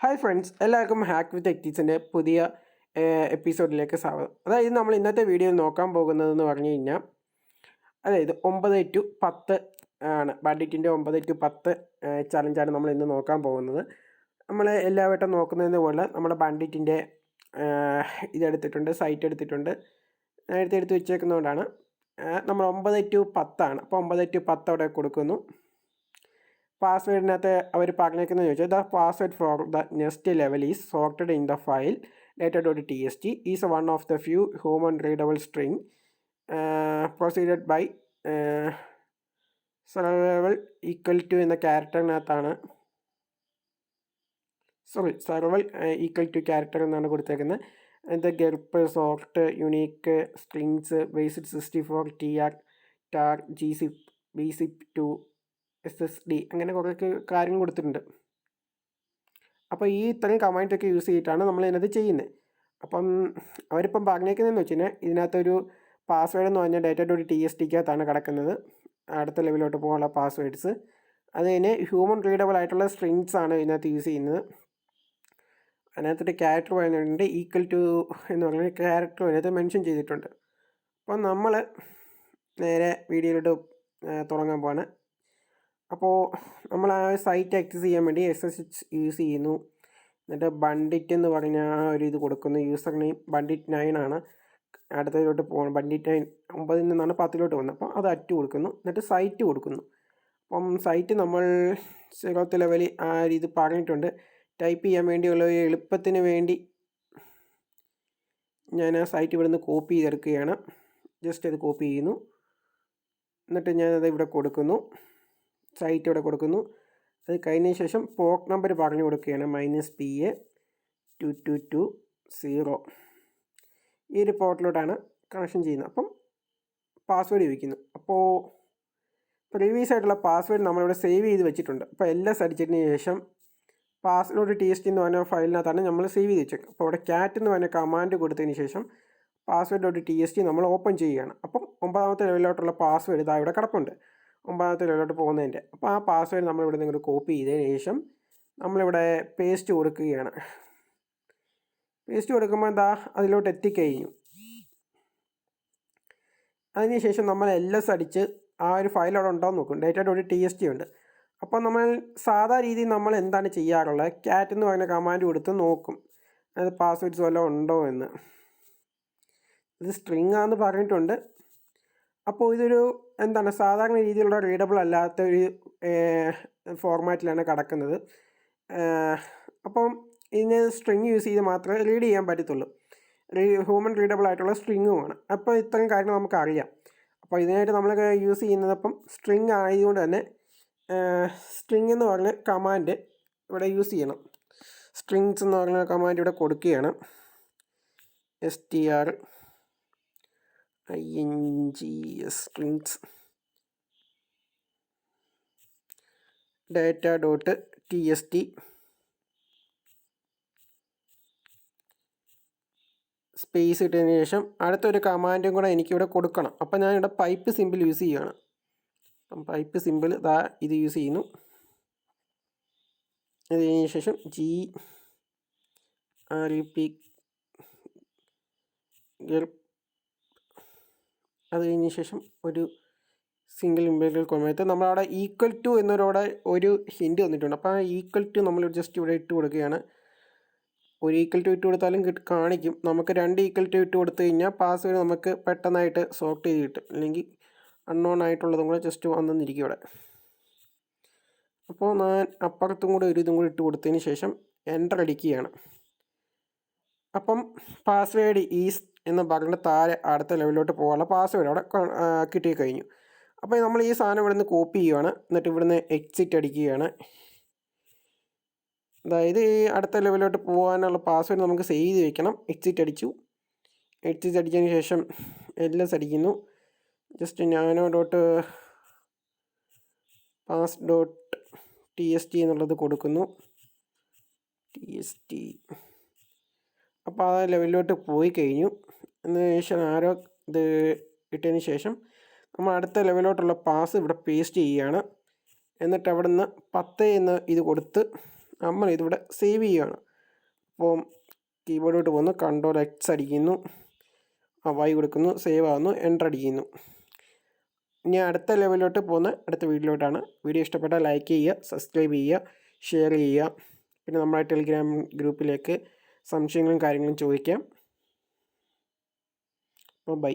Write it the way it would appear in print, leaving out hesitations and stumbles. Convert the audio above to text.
Hi friends, എല്ലാവർക്കും hack വിത്ത് ടെക്നിക്സിൻ്റെ പുതിയ എപ്പിസോഡിലേക്ക് സ്വാഗതം. അതായത് നമ്മൾ ഇന്നത്തെ വീഡിയോയിൽ നോക്കാൻ പോകുന്നതെന്ന് പറഞ്ഞു കഴിഞ്ഞാൽ, അതായത് 9-10 ആണ് ബാൻഡിറ്റിൻ്റെ 9-10 ചലഞ്ചാണ് നമ്മൾ ഇന്ന് നോക്കാൻ പോകുന്നത്. നമ്മൾ എല്ലാ വട്ടം നോക്കുന്നതിന് പോലെ നമ്മുടെ ബാൻഡിറ്റിൻ്റെ ഇതെടുത്തിട്ടുണ്ട്, സൈറ്റ് എടുത്തിട്ടുണ്ട്, നേരത്തെ എടുത്ത് വെച്ചേക്കുന്നതുകൊണ്ടാണ്. നമ്മൾ 9-10 ആണ്. അപ്പോൾ 9-10 അവിടെ കൊടുക്കുന്നു. പാസ്വേഡിനകത്ത് അവർ പറഞ്ഞേക്കുന്നത് ചോദിച്ചാൽ the password for the next level is sorted in the file data.txt is one of the few human readable string preceded by several equal to എന്ന ക്യാരക്ടറിനകത്താണ് സർവൈവൽ ഈക്വൽ ടു ക്യാരക്ടർ എന്നാണ് കൊടുത്തേക്കുന്നത്. The grep sort unique strings based 64 TR tar GZIP BZIP 2 SSD അങ്ങനെ കുറേ കാര്യങ്ങൾ കൊടുത്തിട്ടുണ്ട്. അപ്പോൾ ഈ ഇത്രയും കമാൻഡൊക്കെ യൂസ് ചെയ്തിട്ടാണ് നമ്മൾ ഇതിനകത്ത് ചെയ്യുന്നത്. അപ്പം അവരിപ്പം പറഞ്ഞേക്കുന്നതെന്ന് വെച്ച് കഴിഞ്ഞാൽ ഇതിനകത്തൊരു പാസ്വേഡ് എന്ന് പറഞ്ഞാൽ data.txt-ക്കകത്താണ് കിടക്കുന്നത്. അടുത്ത ലെവലിലോട്ട് പോകാനുള്ള പാസ്വേഡ്സ് അത് തന്നെ ഹ്യൂമൻ റീഡബിൾ ആയിട്ടുള്ള സ്ട്രിങ്സ് ആണ് ഇതിനകത്ത് യൂസ് ചെയ്യുന്നത്. അതിനകത്തൊരു ക്യാരക്ടർ പറയുന്നുണ്ട്, ഈക്വൽ ടു എന്ന് പറഞ്ഞ ക്യാരക്ടർ അതിനകത്ത് മെൻഷൻ ചെയ്തിട്ടുണ്ട്. അപ്പം നമ്മൾ നേരെ വീഡിയോയിലോട്ട് തുടങ്ങാൻ പോവാണ്. അപ്പോൾ നമ്മൾ ആ സൈറ്റ് ആക്സസ് ചെയ്യാൻ വേണ്ടി SSH യൂസ് ചെയ്യുന്നു. എന്നിട്ട് ബണ്ടിറ്റ് എന്ന് പറഞ്ഞ ആ ഒരു ഇത് കൊടുക്കുന്നു. യൂസർ നെയിം bandit9 ആണ്. അടുത്തതിലോട്ട് പോകണം. bandit9 9 നിന്നാണ് 10 വന്നത്. അപ്പോൾ അത് അറ്റ് കൊടുക്കുന്നു. എന്നിട്ട് സൈറ്റ് കൊടുക്കുന്നു. അപ്പം സൈറ്റ് നമ്മൾ 0th ലെവലിൽ ആ ഇത് പറഞ്ഞിട്ടുണ്ട്. ടൈപ്പ് ചെയ്യാൻ വേണ്ടിയുള്ള ഒരു എളുപ്പത്തിന് വേണ്ടി ഞാൻ ആ സൈറ്റ് ഇവിടെ നിന്ന് കോപ്പി ചെയ്തെടുക്കുകയാണ്. ജസ്റ്റ് അത് കോപ്പി ചെയ്യുന്നു. എന്നിട്ട് ഞാനത് ഇവിടെ കൊടുക്കുന്നു. സൈറ്റ് ഇവിടെ കൊടുക്കുന്നു. അത് കഴിഞ്ഞതിന് ശേഷം പോർട്ട് നമ്പർ പറഞ്ഞു കൊടുക്കുകയാണ് -PA2220. ഈ ഒരു പോർട്ടിലോട്ടാണ് കണക്ഷൻ ചെയ്യുന്നത്. അപ്പം പാസ്വേഡ് ചോദിക്കുന്നു. അപ്പോൾ പ്രീവിയസ് ആയിട്ടുള്ള പാസ്വേഡ് നമ്മളിവിടെ സേവ് ചെയ്ത് വെച്ചിട്ടുണ്ട്. അപ്പോൾ എല്ലാം അടിച്ചതിന് ശേഷം password.txt എന്ന് പറഞ്ഞ ഫയലിനകത്താണ് നമ്മൾ സേവ് ചെയ്ത് വെച്ചത്. അപ്പോൾ ഇവിടെ cat എന്ന് പറഞ്ഞ കമാൻഡ് കൊടുത്തതിന് ശേഷം password.txt നമ്മൾ ഓപ്പൺ ചെയ്യുകയാണ്. അപ്പം 9ാമത്തെ ലെവലിലോട്ടുള്ള പാസ്വേഡ് ഇതാ ഇവിടെ കിടപ്പുണ്ട്, 9ാമത്തെ ലെവലിലോട്ട് പോകുന്നതിൻ്റെ. അപ്പോൾ ആ പാസ്വേഡ് നമ്മളിവിടെ നിന്ന് കോപ്പി ചെയ്തതിന് ശേഷം നമ്മളിവിടെ പേസ്റ്റ് കൊടുക്കുകയാണ്. പേസ്റ്റ് കൊടുക്കുമ്പോൾ എന്താ അതിലോട്ട് എത്തിക്കഴിഞ്ഞു. അതിനുശേഷം നമ്മൾ LS അടിച്ച് ആ ഒരു ഫയൽ അവിടെ ഉണ്ടോ എന്ന് നോക്കും. data.txt ഉണ്ട്. അപ്പോൾ നമ്മൾ സാധാ രീതിയിൽ നമ്മൾ എന്താണ് ചെയ്യാറുള്ളത്, cat എന്ന് പറയുന്ന കമാൻഡ് കൊടുത്ത് നോക്കും അത് പാസ്വേഡ്സ് വല്ലതും ഉണ്ടോ എന്ന്. ഇത് സ്ട്രിങ് ആണെന്ന് പറഞ്ഞിട്ടുണ്ട്. അപ്പോൾ ഇതൊരു എന്താണ് സാധാരണ രീതിയിലുള്ള റീഡബിൾ അല്ലാത്തൊരു ഫോർമാറ്റിലാണ് കിടക്കുന്നത്. അപ്പം ഇതിന് സ്ട്രിങ് യൂസ് ചെയ്ത് മാത്രമേ റീഡ് ചെയ്യാൻ പറ്റത്തുള്ളൂ. ഹ്യൂമൻ റീഡബിൾ ആയിട്ടുള്ള സ്ട്രിങ്ങുമാണ്. അപ്പോൾ ഇത്രയും കാര്യങ്ങൾ നമുക്കറിയാം. അപ്പോൾ ഇതിനായിട്ട് നമ്മൾ യൂസ് ചെയ്യുന്നത് അപ്പം സ്ട്രിങ് ആയതുകൊണ്ട് തന്നെ സ്ട്രിങ് എന്ന് പറഞ്ഞ കമാൻഡ് ഇവിടെ യൂസ് ചെയ്യണം. സ്ട്രിങ്സ് എന്ന് പറഞ്ഞ കമാൻഡ് ഇവിടെ കൊടുക്കുകയാണ്. strings strings data.txt സ്പേസ് ഇട്ടതിന് ശേഷം അടുത്തൊരു കമാൻഡും കൂടെ എനിക്കിവിടെ കൊടുക്കണം. അപ്പം ഞാനിവിടെ പൈപ്പ് സിമ്പിൾ യൂസ് ചെയ്യുകയാണ്. അപ്പം പൈപ്പ് സിമ്പിൾ ഇതാ ഇത് യൂസ് ചെയ്യുന്നു. അതിന് ശേഷം GRP അത് കഴിഞ്ഞ ശേഷം ഒരു സിംഗിൾ ഇമ്പീരിയൽ കോമയത്ത് നമ്മളവിടെ ഈക്വൽ ടു എന്നൊരവിടെ ഒരു ഹിൻഡ് വന്നിട്ടുണ്ട്. അപ്പോൾ ആ ഈക്വൽ ടു നമ്മൾ ജസ്റ്റ് ഇവിടെ ഇട്ട് കൊടുക്കുകയാണ്. ഒരു ഈക്വൽ ടു ഇട്ട് കൊടുത്താലും കാണിക്കും. നമുക്ക് 2 ഈക്വൽ ടു ഇട്ട് കൊടുത്തു കഴിഞ്ഞാൽ പാസ്വേഡ് നമുക്ക് പെട്ടെന്നായിട്ട് സോർട്ട് ചെയ്ത് കിട്ടും. അല്ലെങ്കിൽ അൺനോൺ ആയിട്ടുള്ളതും കൂടെ ജസ്റ്റ് വന്നിരിക്കും ഇവിടെ. അപ്പോൾ ഞാൻ അപ്പുറത്തും കൂടെ ഒരു ഇതും കൂടി ഇട്ട് കൊടുത്തതിന് ശേഷം എൻ്റർ അടിക്കുകയാണ്. അപ്പം പാസ്വേഡ് ഈസ് എന്ന് പറഞ്ഞിട്ട് താഴെ അടുത്ത ലെവലിലോട്ട് പോകാനുള്ള പാസ്വേഡ് അവിടെ കിട്ടിക്കഴിഞ്ഞു. അപ്പോൾ നമ്മൾ ഈ സാധനം ഇവിടെ നിന്ന് കോപ്പി ചെയ്യുകയാണ്. എന്നിട്ട് ഇവിടുന്ന് എക്സിറ്റ് അടിക്കുകയാണ്. അതായത് ഈ അടുത്ത ലെവലിലോട്ട് പോകാനുള്ള പാസ്വേഡ് നമുക്ക് സേവ് ചെയ്ത് വെക്കണം. എക്സിറ്റ് അടിച്ചു. എക്സിറ്റ് അടിച്ചതിന് ശേഷം LS അടിക്കുന്നു. ജസ്റ്റ് nano.pass.txt എന്നുള്ളത് കൊടുക്കുന്നു. TST. അപ്പോൾ ആ ലെവലിലോട്ട് പോയി കഴിഞ്ഞു. അതിനുശേഷം ആരോ ഇത് ഇട്ടതിന് ശേഷം നമ്മൾ അടുത്ത ലെവലിലോട്ടുള്ള പാസ് ഇവിടെ പേസ്റ്റ് ചെയ്യുകയാണ്. എന്നിട്ട് അവിടെ നിന്ന് 10 എന്ന് ഇത് കൊടുത്ത് നമ്മൾ ഇതിവിടെ സേവ് ചെയ്യുകയാണ്. അപ്പോൾ കീബോർഡോട്ട് പോകുന്നു, Ctrl+X അടിക്കുന്നു, Y കൊടുക്കുന്നു, സേവ് ആകുന്നു, എൻ്റർ അടിക്കുന്നു. ഇനി അടുത്ത ലെവലിലോട്ട് പോകുന്ന അടുത്ത വീഡിയോയിലോട്ടാണ്. വീഡിയോ ഇഷ്ടപ്പെട്ടാൽ ലൈക്ക് ചെയ്യുക, സബ്സ്ക്രൈബ് ചെയ്യുക, ഷെയർ ചെയ്യുക. പിന്നെ നമ്മുടെ ടെലിഗ്രാം ഗ്രൂപ്പിലേക്ക് സംശയങ്ങളും കാര്യങ്ങളും ചോദിക്കാം. അപ്പോൾ ബൈ.